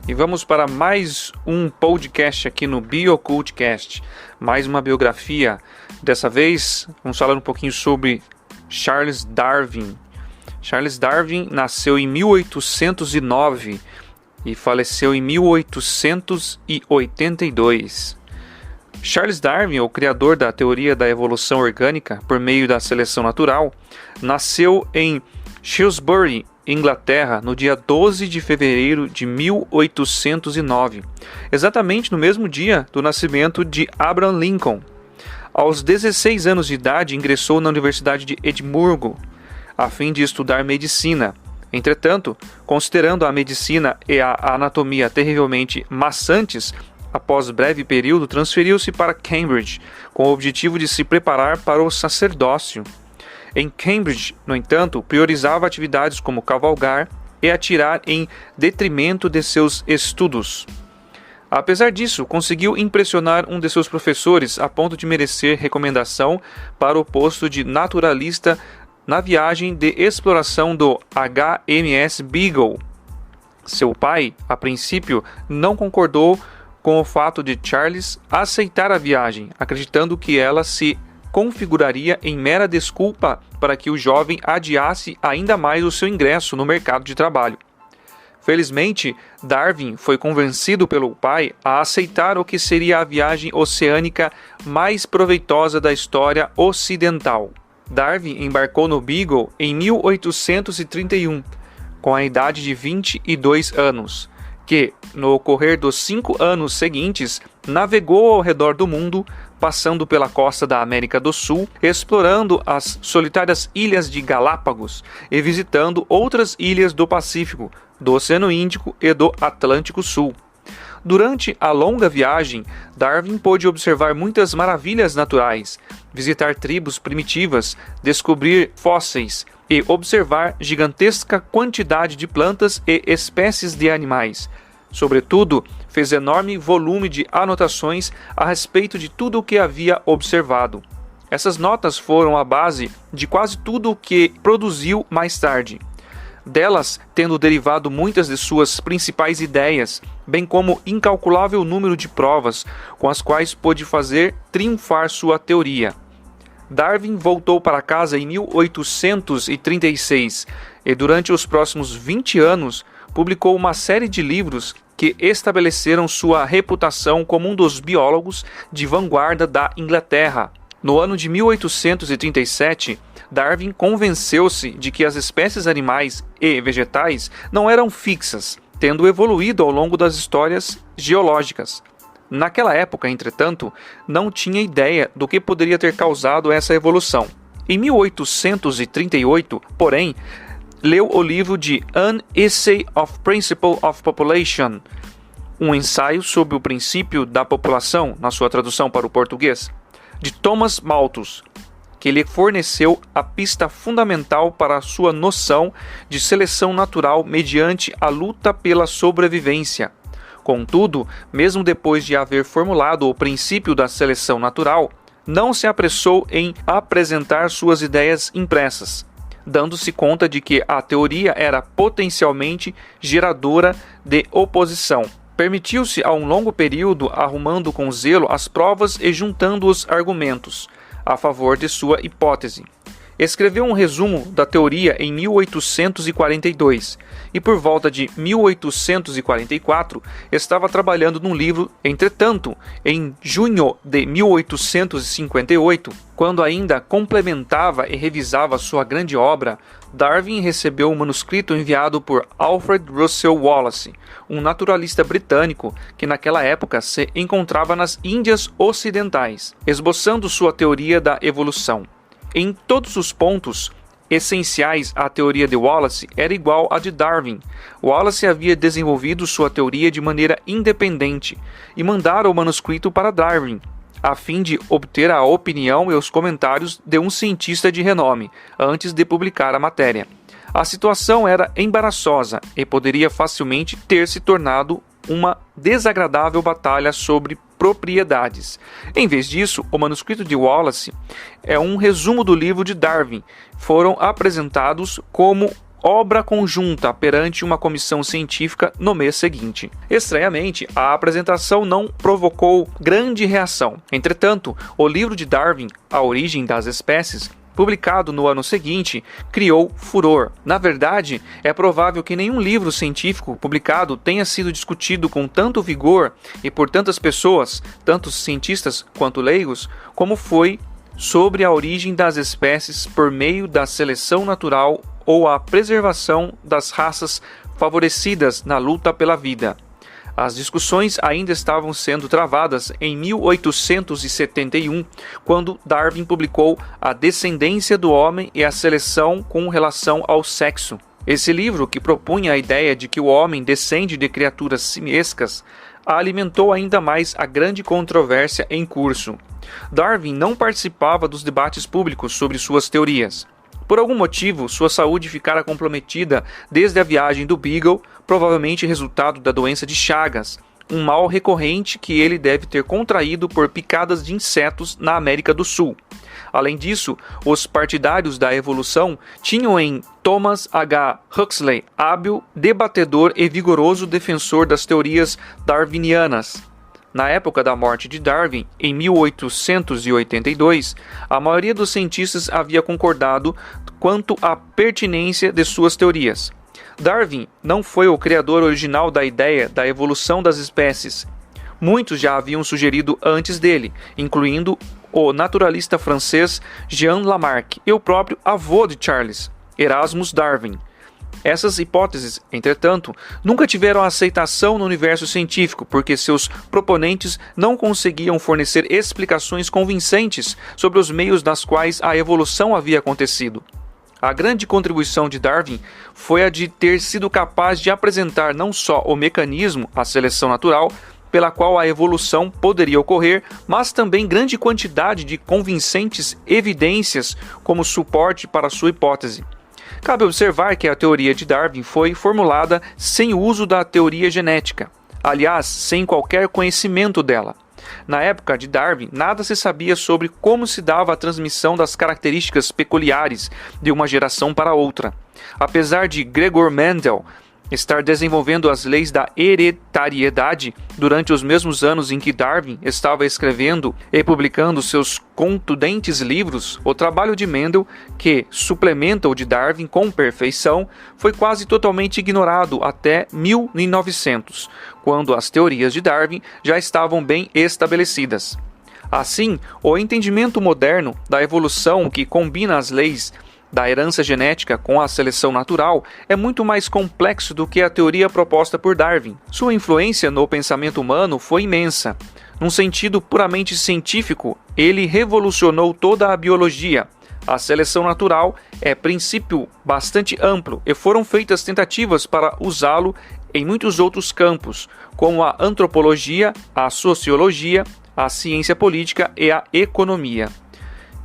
e vamos para mais um podcast aqui no BioCultcast, mais uma biografia. Dessa vez vamos falar um pouquinho sobre Charles Darwin. Charles Darwin nasceu em 1809 e faleceu em 1882. Charles Darwin, o criador da teoria da evolução orgânica por meio da seleção natural, nasceu em Shrewsbury, Inglaterra, no dia 12 de fevereiro de 1809, exatamente no mesmo dia do nascimento de Abraham Lincoln. Aos 16 anos de idade, ingressou na Universidade de Edimburgo, a fim de estudar medicina. Entretanto, considerando a medicina e a anatomia terrivelmente maçantes, após breve período, transferiu-se para Cambridge, com o objetivo de se preparar para o sacerdócio. Em Cambridge, no entanto, priorizava atividades como cavalgar e atirar em detrimento de seus estudos. Apesar disso, conseguiu impressionar um de seus professores a ponto de merecer recomendação para o posto de naturalista na viagem de exploração do HMS Beagle. Seu pai, a princípio, não concordou com o fato de Charles aceitar a viagem, acreditando que ela se configuraria em mera desculpa para que o jovem adiasse ainda mais o seu ingresso no mercado de trabalho. Felizmente, Darwin foi convencido pelo pai a aceitar o que seria a viagem oceânica mais proveitosa da história ocidental. Darwin embarcou no Beagle em 1831, com a idade de 22 anos, que, no ocorrer dos 5 anos seguintes, navegou ao redor do mundo, passando pela costa da América do Sul, explorando as solitárias ilhas de Galápagos e visitando outras ilhas do Pacífico, do Oceano Índico e do Atlântico Sul. Durante a longa viagem, Darwin pôde observar muitas maravilhas naturais, visitar tribos primitivas, descobrir fósseis e observar gigantesca quantidade de plantas e espécies de animais. Sobretudo, fez enorme volume de anotações a respeito de tudo o que havia observado. Essas notas foram a base de quase tudo o que produziu mais tarde. Delas tendo derivado muitas de suas principais ideias, bem como incalculável número de provas com as quais pôde fazer triunfar sua teoria. Darwin voltou para casa em 1836 e durante os próximos 20 anos publicou uma série de livros que estabeleceram sua reputação como um dos biólogos de vanguarda da Inglaterra. No ano de 1837, Darwin convenceu-se de que as espécies animais e vegetais não eram fixas, tendo evoluído ao longo das histórias geológicas. Naquela época, entretanto, não tinha ideia do que poderia ter causado essa evolução. Em 1838, porém, leu o livro de An Essay of Principle of Population, um ensaio sobre o princípio da população, na sua tradução para o português, de Thomas Malthus, que lhe forneceu a pista fundamental para a sua noção de seleção natural mediante a luta pela sobrevivência. Contudo, mesmo depois de haver formulado o princípio da seleção natural, não se apressou em apresentar suas ideias impressas, dando-se conta de que a teoria era potencialmente geradora de oposição. Permitiu-se a um longo período arrumando com zelo as provas e juntando os argumentos a favor de sua hipótese. Escreveu um resumo da teoria em 1842 e por volta de 1844 estava trabalhando num livro. Entretanto, em junho de 1858, quando ainda complementava e revisava sua grande obra, Darwin recebeu um manuscrito enviado por Alfred Russel Wallace, um naturalista britânico que naquela época se encontrava nas Índias Ocidentais, esboçando sua teoria da evolução. Em todos os pontos essenciais, a teoria de Wallace era igual à de Darwin. Wallace havia desenvolvido sua teoria de maneira independente e mandara o manuscrito para Darwin, a fim de obter a opinião e os comentários de um cientista de renome, antes de publicar a matéria. A situação era embaraçosa e poderia facilmente ter se tornado uma desagradável batalha sobre propriedades. Em vez disso, o manuscrito de Wallace é um resumo do livro de Darwin. Foram apresentados como obra conjunta perante uma comissão científica no mês seguinte. Estranhamente, a apresentação não provocou grande reação. Entretanto, o livro de Darwin, A Origem das Espécies, publicado no ano seguinte, criou furor. Na verdade, é provável que nenhum livro científico publicado tenha sido discutido com tanto vigor e por tantas pessoas, tanto cientistas quanto leigos, como foi sobre a origem das espécies por meio da seleção natural ou a preservação das raças favorecidas na luta pela vida. As discussões ainda estavam sendo travadas em 1871, quando Darwin publicou A Descendência do Homem e a Seleção com relação ao sexo. Esse livro, que propunha a ideia de que o homem descende de criaturas simiescas, alimentou ainda mais a grande controvérsia em curso. Darwin não participava dos debates públicos sobre suas teorias. Por algum motivo, sua saúde ficara comprometida desde a viagem do Beagle, provavelmente resultado da doença de Chagas, um mal recorrente que ele deve ter contraído por picadas de insetos na América do Sul. Além disso, os partidários da evolução tinham em Thomas H. Huxley, hábil, debatedor e vigoroso defensor das teorias darwinianas. Na época da morte de Darwin, em 1882, a maioria dos cientistas havia concordado quanto à pertinência de suas teorias. Darwin não foi o criador original da ideia da evolução das espécies. Muitos já haviam sugerido antes dele, incluindo o naturalista francês Jean Lamarck e o próprio avô de Charles, Erasmus Darwin. Essas hipóteses, entretanto, nunca tiveram aceitação no universo científico porque seus proponentes não conseguiam fornecer explicações convincentes sobre os meios das quais a evolução havia acontecido. A grande contribuição de Darwin foi a de ter sido capaz de apresentar não só o mecanismo, a seleção natural, pela qual a evolução poderia ocorrer, mas também grande quantidade de convincentes evidências como suporte para sua hipótese. Cabe observar que a teoria de Darwin foi formulada sem o uso da teoria genética, aliás, sem qualquer conhecimento dela. Na época de Darwin, nada se sabia sobre como se dava a transmissão das características peculiares de uma geração para outra. Apesar de Gregor Mendel estar desenvolvendo as leis da hereditariedade durante os mesmos anos em que Darwin estava escrevendo e publicando seus contundentes livros, o trabalho de Mendel, que suplementa o de Darwin com perfeição, foi quase totalmente ignorado até 1900, quando as teorias de Darwin já estavam bem estabelecidas. Assim, o entendimento moderno da evolução que combina as leis da herança genética com a seleção natural é muito mais complexo do que a teoria proposta por Darwin. Sua influência no pensamento humano foi imensa. Num sentido puramente científico, ele revolucionou toda a biologia. A seleção natural é princípio bastante amplo e foram feitas tentativas para usá-lo em muitos outros campos, como a antropologia, a sociologia, a ciência política e a economia.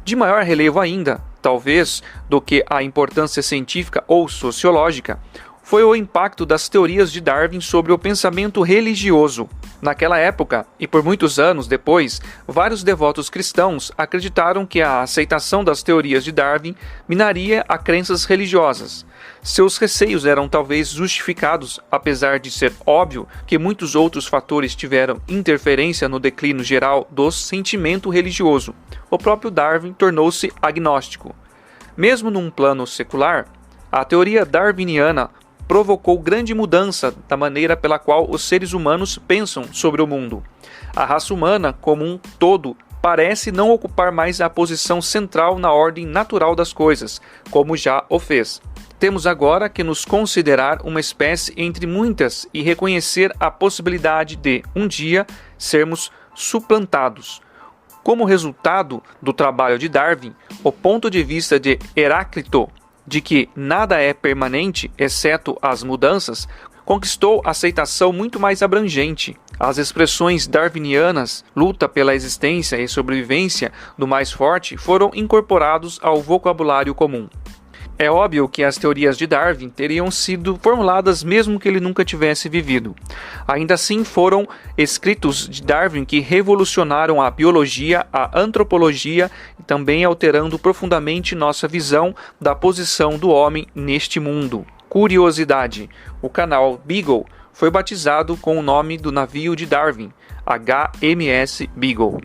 De maior relevo ainda, talvez, do que a importância científica ou sociológica, foi o impacto das teorias de Darwin sobre o pensamento religioso. Naquela época, e por muitos anos depois, vários devotos cristãos acreditaram que a aceitação das teorias de Darwin minaria a crenças religiosas. Seus receios eram talvez justificados, apesar de ser óbvio que muitos outros fatores tiveram interferência no declínio geral do sentimento religioso. O próprio Darwin tornou-se agnóstico. Mesmo num plano secular, a teoria darwiniana provocou grande mudança da maneira pela qual os seres humanos pensam sobre o mundo. A raça humana, como um todo, parece não ocupar mais a posição central na ordem natural das coisas, como já o fez. Temos agora que nos considerar uma espécie entre muitas e reconhecer a possibilidade de, um dia, sermos suplantados. Como resultado do trabalho de Darwin, o ponto de vista de Heráclito, de que nada é permanente, exceto as mudanças, conquistou aceitação muito mais abrangente. As expressões darwinianas, luta pela existência e sobrevivência do mais forte, foram incorporados ao vocabulário comum. É óbvio que as teorias de Darwin teriam sido formuladas mesmo que ele nunca tivesse vivido. Ainda assim, foram escritos de Darwin que revolucionaram a biologia, a antropologia e também alterando profundamente nossa visão da posição do homem neste mundo. Curiosidade: o canal Beagle foi batizado com o nome do navio de Darwin, HMS Beagle.